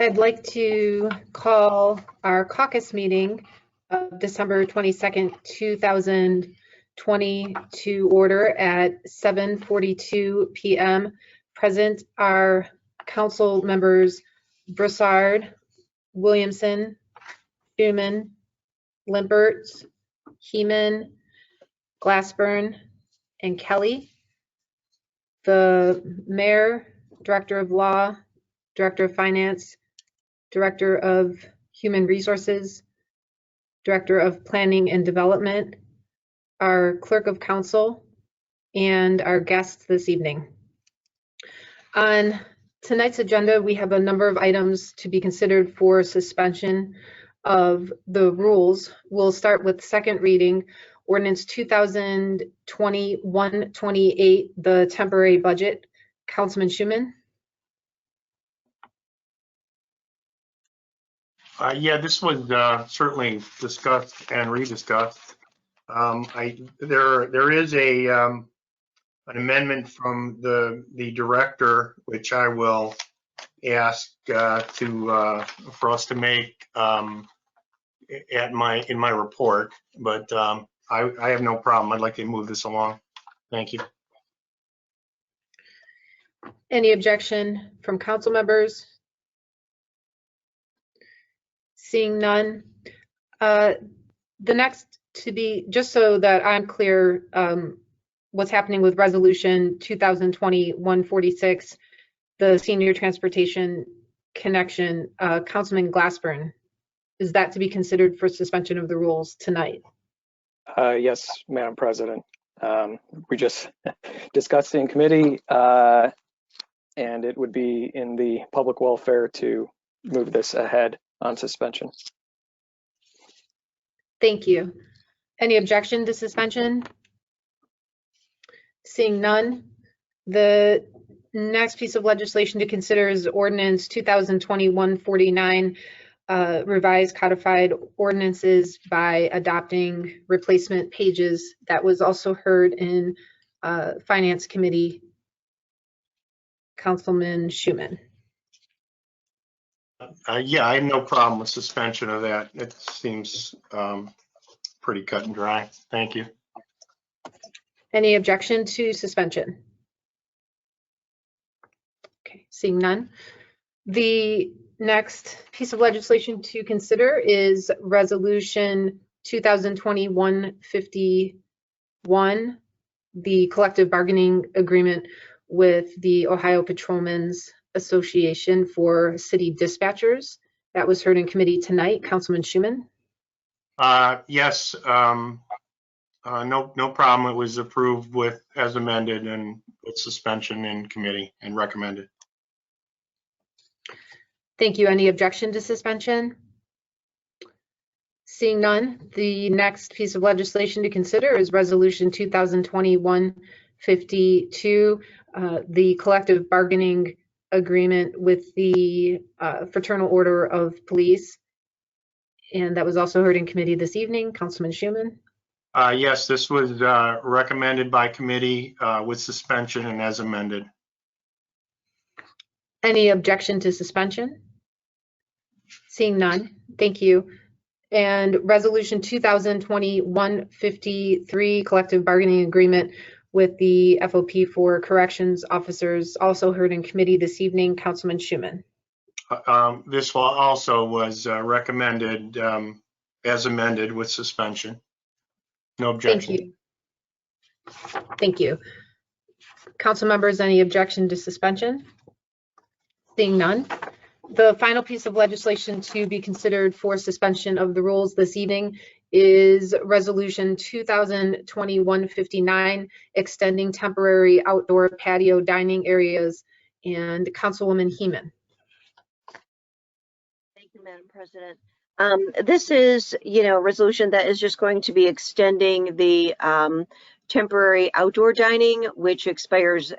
I'd like to call our caucus meeting of December 22nd, 2020 to order at 7:42 p.m. Present are council members Broussard, Williamson, Schuman, Limpert, Heeman, Glassburn, and Kelly. The mayor, director of law, director of finance, director of human resources, director of planning and development, our clerk of council, and our guests this evening. On tonight's agenda, we have a number of items to be considered for suspension of the rules. We'll start with second reading, ordinance 2020-128, the temporary budget. Councilman Schuman. Yeah, this was certainly discussed and rediscussed. There is an amendment from the director, which I will ask for us to make in my report. But I have no problem. I'd like to move this along. Thank you. Any objection from council members? Seeing none. The next to be, just so that I'm clear, what's happening with resolution 2020-146, the senior transportation connection, Councilman Glassburn, is that to be considered for suspension of the rules tonight? Yes, Madam President. We just discussed in committee, and it would be in the public welfare to move this ahead on suspension. Thank you. Any objection to suspension? Seeing none. The next piece of legislation to consider is ordinance 2020-149, revised codified ordinances by adopting replacement pages. That was also heard in Finance Committee. Councilman Schuman. Yeah, I have no problem with suspension of that. It seems pretty cut and dry. Thank you. Any objection to suspension? Okay, seeing none. The next piece of legislation to consider is resolution 2020-151, the collective bargaining agreement with the Ohio Patrolmen's Association for city dispatchers. That was heard in committee tonight. Councilman Schuman. Yes, no problem. It was approved with as amended and with suspension in committee and recommended. Thank you. Any objection to suspension? Seeing none, the next piece of legislation to consider is resolution 2020-152, the collective bargaining agreement with the Fraternal Order of Police. And that was also heard in committee this evening. Councilman Schuman. Yes, this was recommended by committee with suspension and as amended. Any objection to suspension? Seeing none, thank you. And resolution 2020-153, collective bargaining agreement with the FOP for corrections officers, also heard in committee this evening. Councilman Schuman. This also was recommended as amended with suspension. No objection. Thank you. Thank you. Council members, any objection to suspension? Seeing none. The final piece of legislation to be considered for suspension of the rules this evening is resolution 2020-159, extending temporary outdoor patio dining areas, and Councilwoman Heeman. Thank you, Madam President. This is, a resolution that is just going to be extending the temporary outdoor dining, which expires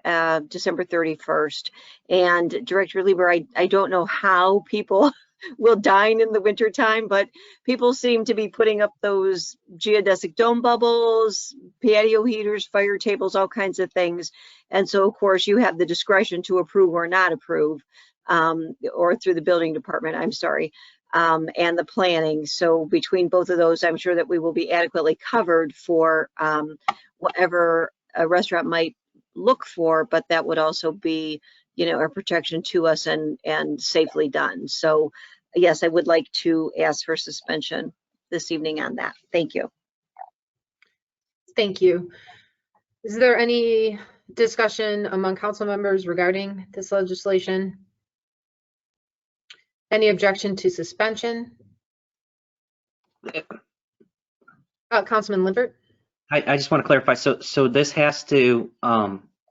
December 31st. And Director Lieber, I don't know how people will dine in the wintertime, but people seem to be putting up those geodesic dome bubbles, patio heaters, fire tables, all kinds of things. And so, of course, you have the discretion to approve or not approve, or through the building department, I'm sorry, and the planning. So between both of those, I'm sure that we will be adequately covered for whatever a restaurant might look for, but that would also be, you know, a protection to us and safely done. So yes, I would like to ask for suspension this evening on that. Thank you. Thank you. Is there any discussion among council members regarding this legislation? Any objection to suspension? Councilman Lippert? I just want to clarify. So this has to,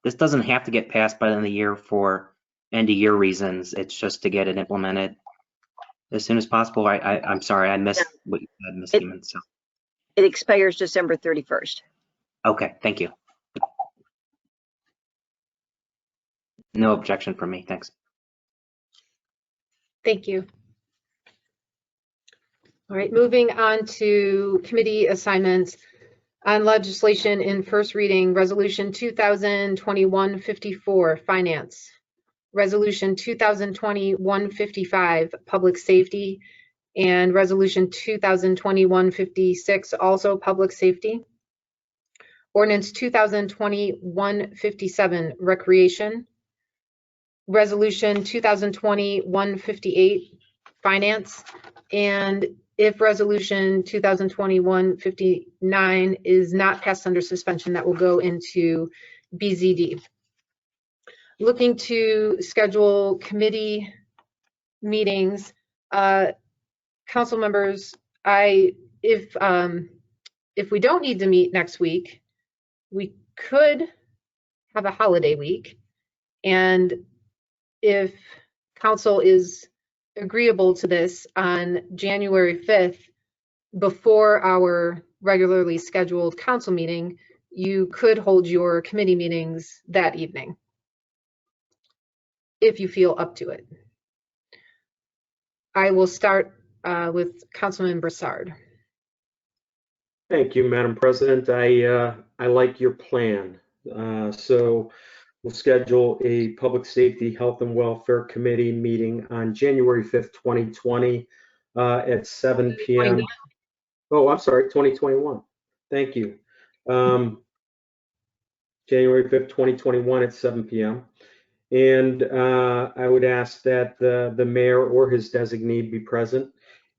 this doesn't have to get passed by the end of the year for end of year reasons. It's just to get it implemented as soon as possible. I'm sorry, I missed what you said, Ms. Heeman. So. It expires December 31st. Okay, thank you. No objection from me, thanks. Thank you. All right, moving on to committee assignments on legislation in first reading, Resolution 2020-154, Finance. Resolution 2020-155, Public Safety, and Resolution 2020-156, also Public Safety. Ordinance 2020-157, Recreation. Resolution 2020-158, Finance. And if Resolution 2020-159 is not passed under suspension, that will go into BZD. Looking to schedule committee meetings, council members, if we don't need to meet next week, we could have a holiday week. And if council is agreeable to this, on January 5th, before our regularly scheduled council meeting, you could hold your committee meetings that evening, if you feel up to it. I will start with Councilman Broussard. Thank you, Madam President. I like your plan. So we'll schedule a Public Safety, Health and Welfare Committee meeting on January 5th, 2020 at 7 p.m. Oh, I'm sorry, 2021. Thank you. January 5th, 2021 at 7 p.m. And I would ask that the mayor or his designee be present,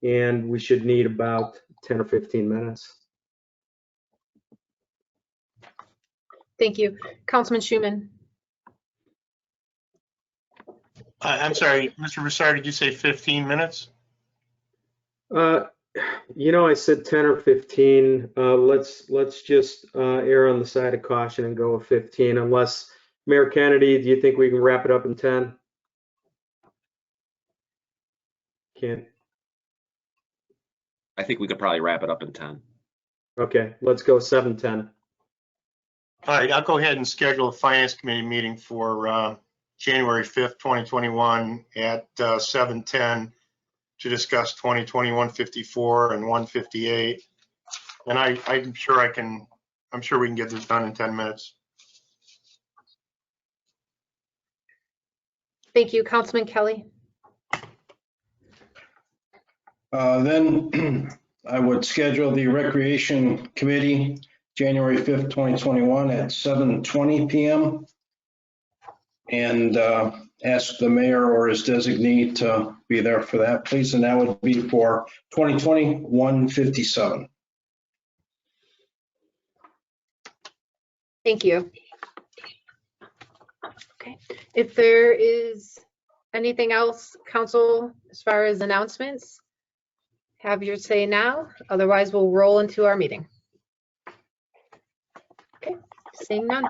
and we should need about 10 or 15 minutes. Thank you. Councilman Schuman. I'm sorry, Mr. Broussard, did you say 15 minutes? You know, I said 10 or 15. Let's just err on the side of caution and go with 15, unless Mayor Kennedy, do you think we can wrap it up in 10? Can't. I think we could probably wrap it up in 10. Okay, let's go 7:10. All right, I'll go ahead and schedule a Finance Committee meeting for January 5th, 2021 at 7:10 to discuss 2020-154 and 158. And I'm sure we can get this done in 10 minutes. Thank you. Councilman Kelly. Then I would schedule the Recreation Committee January 5th, 2021 at 7:20 p.m. and ask the mayor or his designee to be there for that, please. And that would be for 2020-157. Thank you. Okay. If there is anything else, council, as far as announcements, have your say now. Otherwise, we'll roll into our meeting. Okay, seeing none.